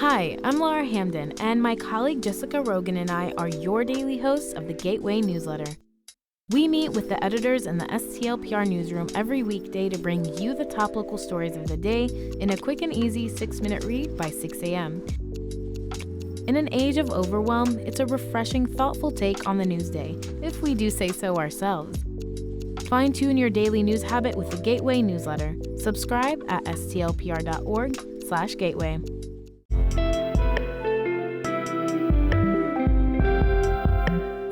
Hi, I'm Laura Hamden, and my colleague Jessica Rogan and I are your daily hosts of the Gateway newsletter. We meet with the editors in the STLPR newsroom every weekday to bring you the top local stories of the day in a quick and easy 6-minute read by 6 a.m. In an age of overwhelm, it's a refreshing, thoughtful take on the news day, if we do say so ourselves. Fine-tune your daily news habit with the Gateway newsletter. Subscribe at stlpr.org/gateway.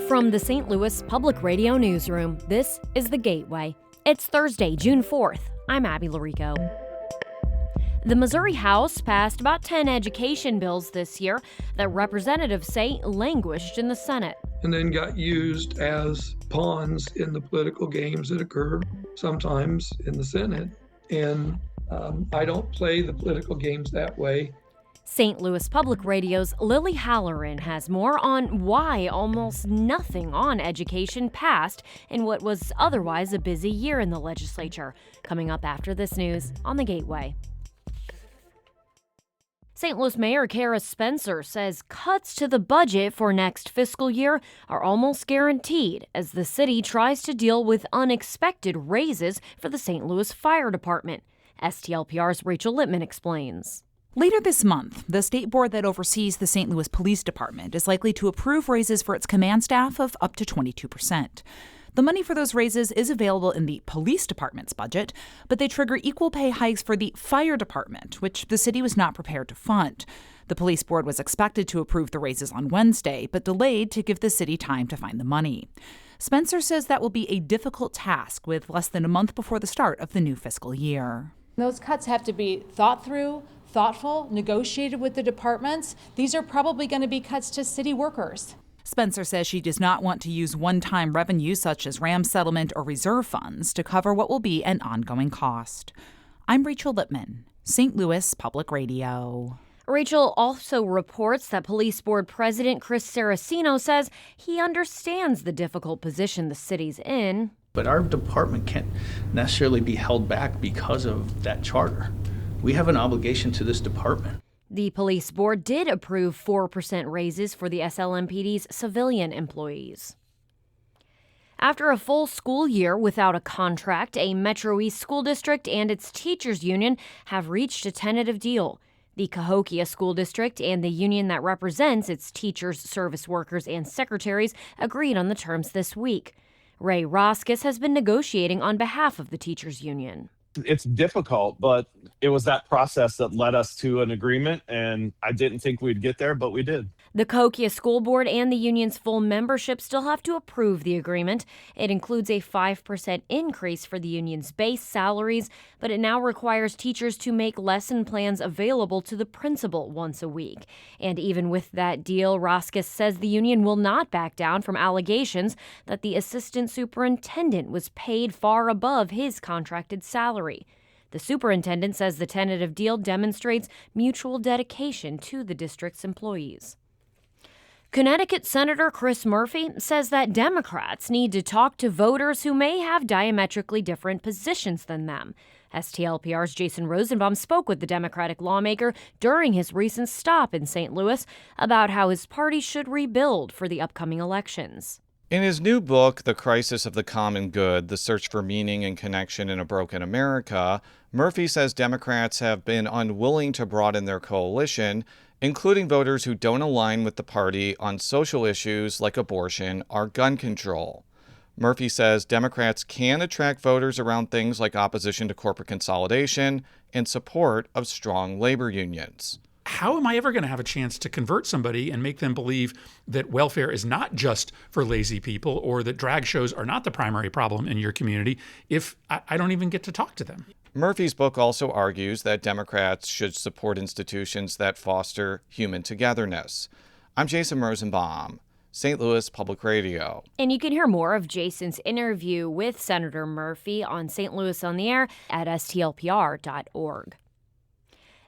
From the St. Louis Public Radio Newsroom, this is The Gateway. It's Thursday, June 4th. I'm Abby Larico. The Missouri House passed about 10 education bills this year that representatives say languished in the Senate. And then got used as pawns in the political games that occur sometimes in the Senate. And I don't play the political games that way. St. Louis Public Radio's Lilley Halloran has more on why almost nothing on education passed in what was otherwise a busy year in the legislature. Coming up after this news on The Gateway. St. Louis Mayor Kara Spencer says cuts to the budget for next fiscal year are almost guaranteed as the city tries to deal with unexpected raises for the St. Louis Fire Department. STLPR's Rachel Littman explains. Later this month, the state board that oversees the St. Louis Police Department is likely to approve raises for its command staff of up to 22%. The money for those raises is available in the police department's budget, but they trigger equal pay hikes for the fire department, which the city was not prepared to fund. The police board was expected to approve the raises on Wednesday, but delayed to give the city time to find the money. Spencer says that will be a difficult task with less than a month before the start of the new fiscal year. Those cuts have to be thought through, thoughtful, negotiated with the departments. These are probably going to be cuts to city workers. Spencer says she does not want to use one-time revenue such as RAM settlement or reserve funds to cover what will be an ongoing cost. I'm Rachel Littman, St. Louis Public Radio. Rachel also reports that Police Board President Chris Saraceno says he understands the difficult position the city's in. But our department can't necessarily be held back because of that charter. We have an obligation to this department. The police board did approve 4% raises for the SLMPD's civilian employees. After a full school year without a contract, a Metro East school district and its teachers union have reached a tentative deal. The Cahokia School District and the union that represents its teachers, service workers, and secretaries agreed on the terms this week. Ray Roskis has been negotiating on behalf of the teachers union. It's difficult, but it was that process that led us to an agreement, and I didn't think we'd get there, but we did. The Cahokia School Board and the union's full membership still have to approve the agreement. It includes a 5% increase for the union's base salaries, but it now requires teachers to make lesson plans available to the principal once a week. And even with that deal, Roskis says the union will not back down from allegations that the assistant superintendent was paid far above his contracted salary. The superintendent says the tentative deal demonstrates mutual dedication to the district's employees. Connecticut Senator Chris Murphy says that Democrats need to talk to voters who may have diametrically different positions than them. STLPR's Jason Rosenbaum spoke with the Democratic lawmaker during his recent stop in St. Louis about how his party should rebuild for the upcoming elections. In his new book, The Crisis of the Common Good, The Search for Meaning and Connection in a Broken America, Murphy says Democrats have been unwilling to broaden their coalition, including voters who don't align with the party on social issues like abortion or gun control. Murphy says Democrats can attract voters around things like opposition to corporate consolidation and support of strong labor unions. How am I ever going to have a chance to convert somebody and make them believe that welfare is not just for lazy people or that drag shows are not the primary problem in your community if I don't even get to talk to them? Murphy's book also argues that Democrats should support institutions that foster human togetherness. I'm Jason Rosenbaum, St. Louis Public Radio. And you can hear more of Jason's interview with Senator Murphy on St. Louis on the Air at stlpr.org.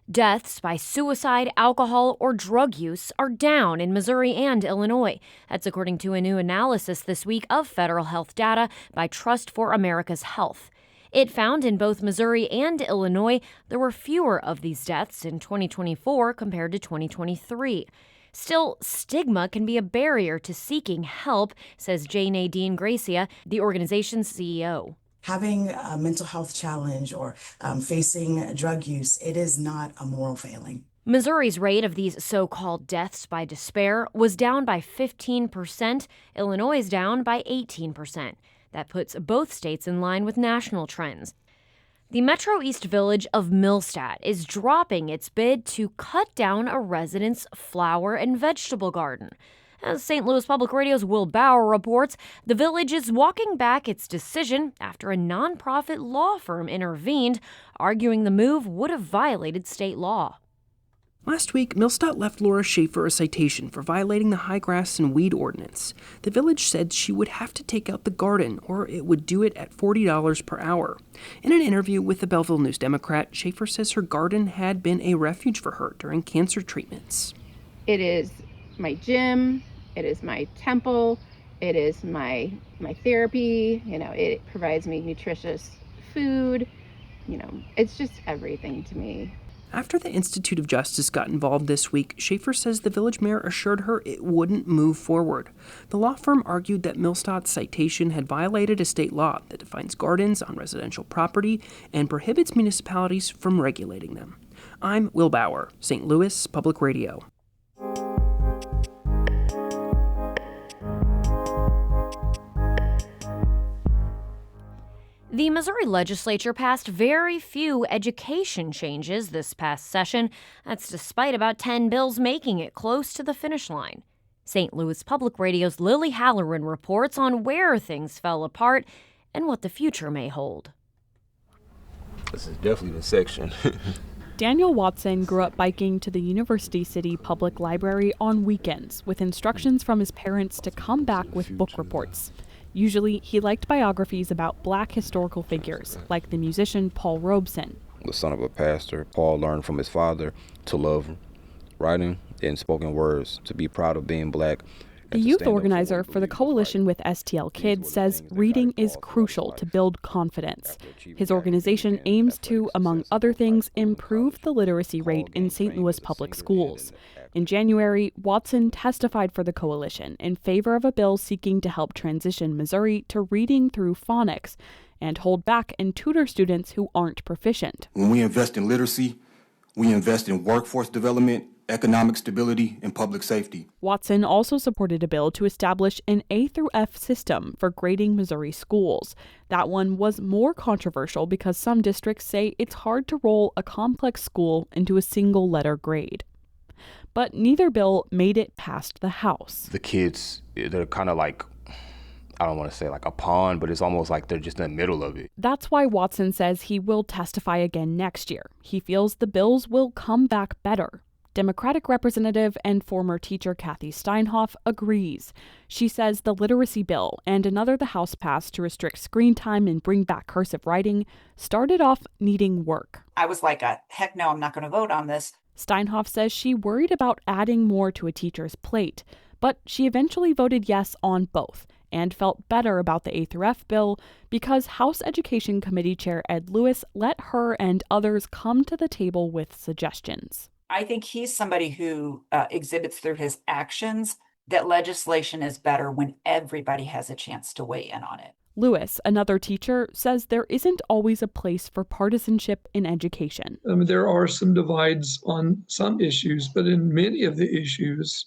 Deaths by suicide, alcohol, or drug use are down in Missouri and Illinois. That's according to a new analysis this week of federal health data by Trust for America's Health. It found in both Missouri and Illinois there were fewer of these deaths in 2024 compared to 2023. Still, stigma can be a barrier to seeking help, says J. Nadine Gracia, the organization's CEO. Having a mental health challenge or facing drug use, it is not a moral failing. Missouri's rate of these so-called deaths by despair was down by 15%, Illinois is down by 18%. That puts both states in line with national trends. The Metro East village of Millstadt is dropping its bid to cut down a resident's flower and vegetable garden. As St. Louis Public Radio's Will Bauer reports, the village is walking back its decision after a nonprofit law firm intervened, arguing the move would have violated state law. Last week, Millstadt left Laura Schaefer a citation for violating the high grass and weed ordinance. The village said she would have to take out the garden, or it would do it at $40 per hour. In an interview with the Belleville News-Democrat, Schaefer says her garden had been a refuge for her during cancer treatments. It is my gym, it is my temple, it is my therapy, it provides me nutritious food, it's just everything to me. After the Institute of Justice got involved this week, Schaefer says the village mayor assured her it wouldn't move forward. The law firm argued that Millstadt's citation had violated a state law that defines gardens on residential property and prohibits municipalities from regulating them. I'm Will Bauer, St. Louis Public Radio. The Missouri legislature passed very few education changes this past session. That's despite about 10 bills making it close to the finish line. St. Louis Public Radio's Lilley Halloran reports on where things fell apart and what the future may hold. This is definitely the section. Daniel Watson grew up biking to the University City Public Library on weekends with instructions from his parents to come back with book reports. Usually, he liked biographies about Black historical figures, like the musician Paul Robeson. The son of a pastor, Paul learned from his father to love writing and spoken words, to be proud of being Black. The youth organizer for the coalition with STL Kids says reading is crucial to build confidence. His organization aims to, among other things, improve the literacy rate in St. Louis public schools. In January, Watson testified for the coalition in favor of a bill seeking to help transition Missouri to reading through phonics and hold back and tutor students who aren't proficient. When we invest in literacy, we invest in workforce development, economic stability, and public safety. Watson also supported a bill to establish an A through F system for grading Missouri schools. That one was more controversial because some districts say it's hard to roll a complex school into a single letter grade. But neither bill made it past the House. The kids, they're kind of like, I don't want to say like a pawn, but it's almost like they're just in the middle of it. That's why Watson says he will testify again next year. He feels the bills will come back better. Democratic Representative and former teacher Kathy Steinhoff agrees. She says the literacy bill and another the House passed to restrict screen time and bring back cursive writing started off needing work. I was like, heck no, I'm not going to vote on this. Steinhoff says she worried about adding more to a teacher's plate, but she eventually voted yes on both and felt better about the A through F bill because House Education Committee Chair Ed Lewis let her and others come to the table with suggestions. I think he's somebody who exhibits through his actions that legislation is better when everybody has a chance to weigh in on it. Lewis, another teacher, says there isn't always a place for partisanship in education. There are some divides on some issues, but in many of the issues,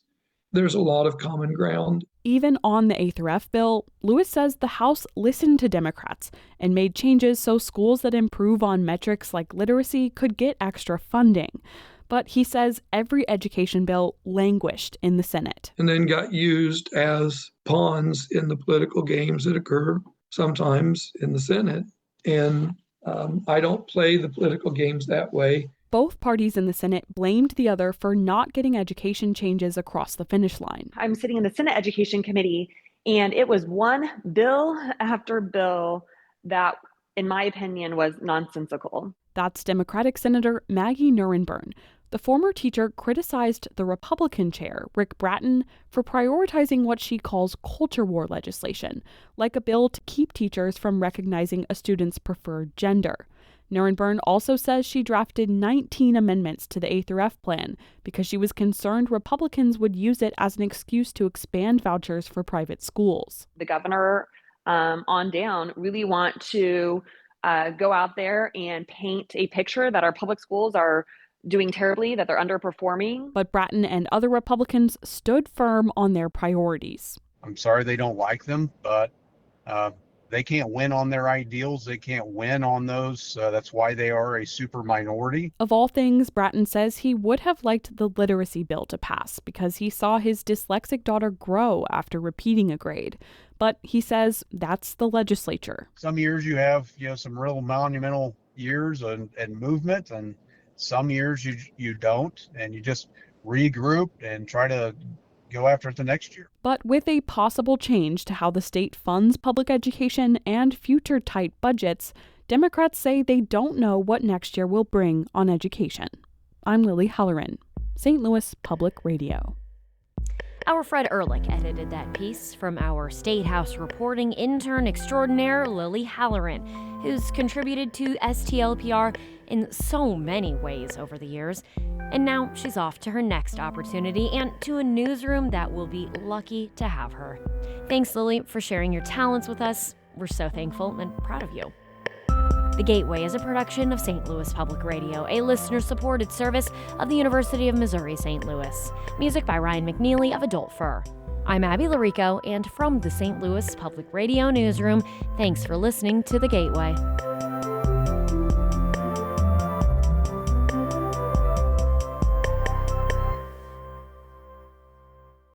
there's a lot of common ground. Even on the A through F bill, Lewis says the House listened to Democrats and made changes so schools that improve on metrics like literacy could get extra funding. But he says every education bill languished in the Senate. And then got used as pawns in the political games that occur sometimes in the Senate. And I don't play the political games that way. Both parties in the Senate blamed the other for not getting education changes across the finish line. I'm sitting in the Senate Education Committee, and it was one bill after bill that, in my opinion, was nonsensical. That's Democratic Senator Maggie Nurenborn. The former teacher criticized the Republican chair, Rick Bratton, for prioritizing what she calls culture war legislation, like a bill to keep teachers from recognizing a student's preferred gender. Nierenberg also says she drafted 19 amendments to the A through F plan because she was concerned Republicans would use it as an excuse to expand vouchers for private schools. The governor on down really want to go out there and paint a picture that our public schools are doing terribly, that they're underperforming. But Bratton and other Republicans stood firm on their priorities. I'm sorry they don't like them, but they can't win on their ideals. They can't win on those. That's why they are a super minority. Of all things, Bratton says he would have liked the literacy bill to pass because he saw his dyslexic daughter grow after repeating a grade. But he says that's the legislature. Some years you have some real monumental years and movement, and some years you don't, and you just regroup and try to go after it the next year. But with a possible change to how the state funds public education and future tight budgets, Democrats say they don't know what next year will bring on education. I'm Lilley Halloran, St. Louis Public Radio. Our Fred Ehrlich edited that piece from our State House reporting intern extraordinaire, Lilley Halloran, who's contributed to STLPR in so many ways over the years. And now she's off to her next opportunity and to a newsroom that will be lucky to have her. Thanks, Lilley, for sharing your talents with us. We're so thankful and proud of you. The Gateway is a production of St. Louis Public Radio, a listener-supported service of the University of Missouri-St. Louis. Music by Ryan McNeely of Adult Fur. I'm Abby Larico, and from the St. Louis Public Radio newsroom, thanks for listening to The Gateway.